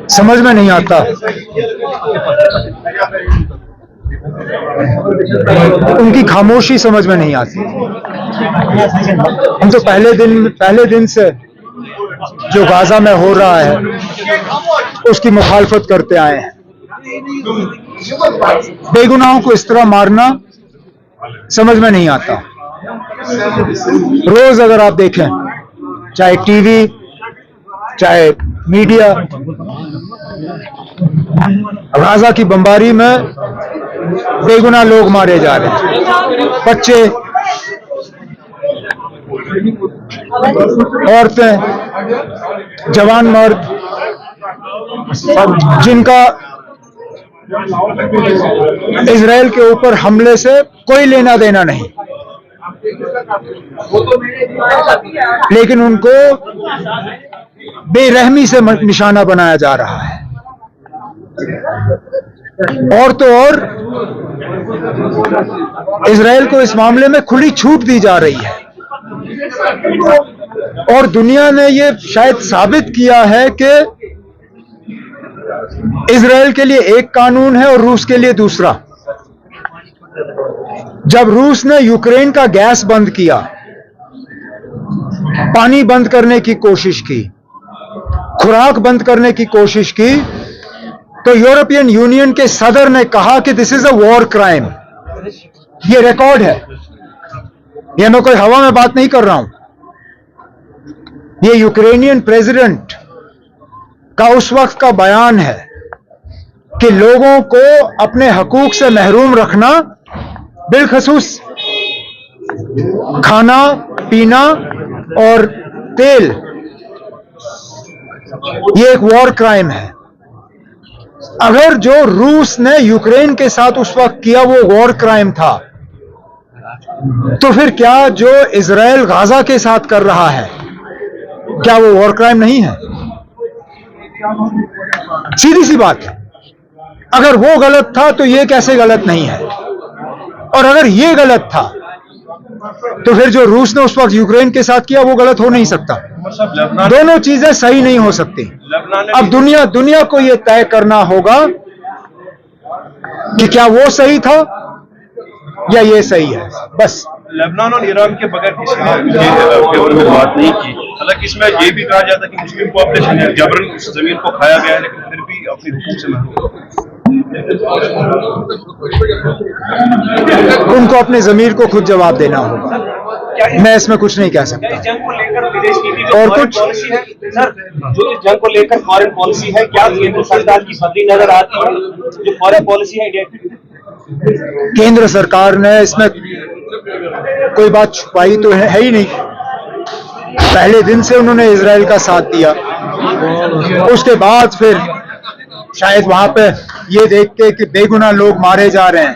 समझ में नहीं आता। उनकी खामोशी समझ में नहीं आती। हम तो पहले दिन से जो गाजा में हो रहा है उसकी मुखालफत करते आए हैं। बेगुनाहों को इस तरह मारना समझ में नहीं आता। रोज अगर आप देखें, चाहे टीवी चाहे मीडिया, गाजा की बमबारी में बेगुनाह लोग मारे जा रहे हैं। बच्चे, औरतें, जवान मर्द, जिनका इजराइल के ऊपर हमले से कोई लेना देना नहीं, लेकिन उनको बेरहमी से निशाना बनाया जा रहा है। और तो और इजराइल को इस मामले में खुली छूट दी जा रही है। और दुनिया ने ये शायद साबित किया है कि इजराइल के लिए एक कानून है और रूस के लिए दूसरा। जब रूस ने यूक्रेन का गैस बंद किया, पानी बंद करने की कोशिश की, खुराक बंद करने की कोशिश की, तो यूरोपियन यूनियन के सदर ने कहा कि this is a war crime. ये रिकॉर्ड है, ये मैं कोई हवा में बात नहीं कर रहा हूं। ये यूक्रेनियन प्रेसिडेंट का उस वक्त का बयान है कि लोगों को अपने हकूक से महरूम रखना, बिलखसूस खाना पीना और तेल, ये एक वॉर क्राइम है। अगर जो रूस ने यूक्रेन के साथ उस वक्त किया वो वॉर क्राइम था, तो फिर क्या जो इजराइल गाजा के साथ कर रहा है, क्या वो वॉर क्राइम नहीं है? सीधी सी बात है। अगर वो गलत था तो ये कैसे गलत नहीं है? और अगर ये गलत था तो फिर जो रूस ने उस वक्त यूक्रेन के साथ किया वो गलत हो नहीं सकता। दोनों चीजें सही नहीं हो सकती। अब दुनिया को ये तय करना होगा कि क्या वो सही था या ये सही है। बस लेबनान और ईरान के बगैर किसी ने ये फेवर में बात नहीं की। हालांकि इसमें ये भी कहा जाता है कि मुस्लिम पॉपुलेशन है, जबरन उस जमीन को खाया गया है, लेकिन फिर भी अपनी हुकूम से महरूम। उनको अपने जमीर को खुद जवाब देना होगा। मैं इसमें कुछ नहीं कह सकता। जंग को लेकर विदेश नीति और कुछ पॉलिसी है सर, जो इस जंग को लेकर फॉरेन पॉलिसी है, क्या केंद्र सरकार की बदली नजर आती है? जो फॉरेन पॉलिसी है इंडिया की, केंद्र सरकार ने इसमें कोई बात छुपाई तो है ही नहीं। पहले दिन से उन्होंने इजराइल का साथ दिया। उसके बाद फिर शायद वहां पे ये देख के कि बेगुनाह लोग मारे जा रहे हैं,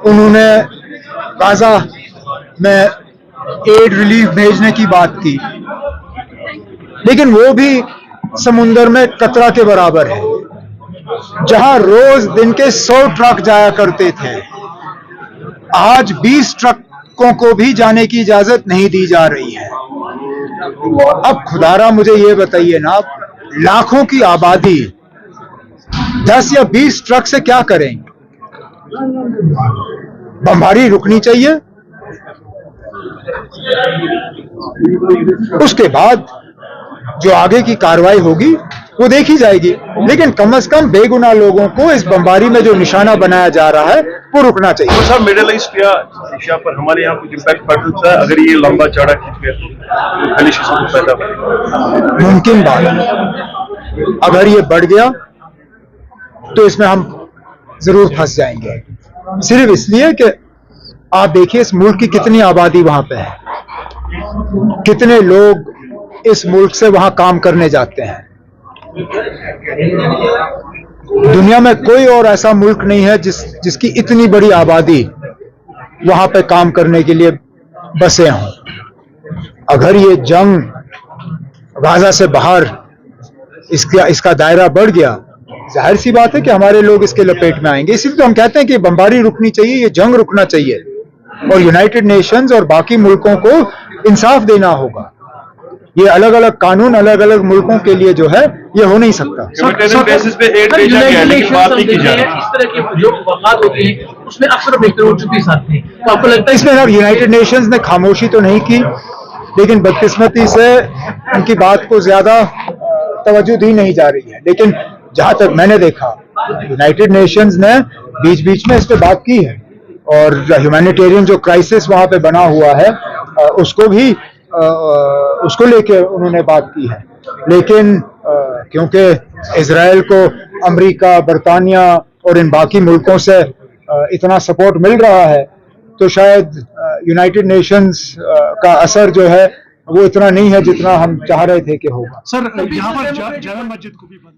उन्होंने गाजा में एड रिलीफ भेजने की बात की, लेकिन वो भी समुंदर में कतरा के बराबर है। जहां रोज दिन के 100 ट्रक जाया करते थे, आज 20 ट्रकों को भी जाने की इजाजत नहीं दी जा रही है। अब खुदारा मुझे ये बताइए ना, लाखों की आबादी 10 या 20 ट्रक से क्या करेंगे? बमबारी रुकनी चाहिए। उसके बाद जो आगे की कार्रवाई होगी वो देखी जाएगी, लेकिन कम से कम बेगुनाह लोगों को इस बमबारी में जो निशाना बनाया जा रहा है वो रुकना चाहिए। तो सर, मिडिल ईस्ट या एशिया पर हमारे यहाँ कुछ इम्पैक्ट पड़ सकता है अगर ये लंबा चौड़ा खींच गया तो खलिश पैदा बनेगा? मुमकिन बात है। अगर ये बढ़ गया तो इसमें हम जरूर फंस जाएंगे। सिर्फ इसलिए कि आप देखिए इस मुल्क की कितनी आबादी वहां पे है, कितने लोग इस मुल्क से वहां काम करने जाते हैं। दुनिया में कोई और ऐसा मुल्क नहीं है जिसकी इतनी बड़ी आबादी वहां पे काम करने के लिए बसे हों। अगर ये जंग गाजा से बाहर इसका दायरा बढ़ गया, जाहिर सी बात है कि हमारे लोग इसके लपेट में आएंगे। इसीलिए तो हम कहते हैं कि बमबारी रुकनी चाहिए, ये जंग रुकना चाहिए और यूनाइटेड नेशंस और बाकी मुल्कों को इंसाफ देना होगा। ये अलग अलग कानून अलग अलग मुल्कों के लिए जो है ये हो नहीं सकता। ह्यूमैनिटेरियन बेसिस पे एड भेजा गया है, लेकिन बात नहीं की जा रही। इस तरह के जो वाक़ात होते हैं उसमें अक्सर बेहतर हो चुकी साथ में, तो आपको लगता है इसमें अब यूनाइटेड नेशंस ने खामोशी तो नहीं की, लेकिन बदकिस्मती से उनकी बात को ज्यादा तवज्जो दी नहीं जा रही है। लेकिन जहां तक मैंने देखा, यूनाइटेड नेशंस ने बीच बीच में इस पे बात की है और ह्यूमैनिटेरियन जो क्राइसिस वहां पे बना हुआ है उसको भी उसको लेके उन्होंने बात की है। लेकिन क्योंकि इजराइल को अमेरिका, बरतानिया और इन बाकी मुल्कों से इतना सपोर्ट मिल रहा है, तो शायद यूनाइटेड नेशंस का असर जो है वो इतना नहीं है जितना हम चाह रहे थे कि होगा। सर, यहाँ पर जामा मस्जिद को भी बंद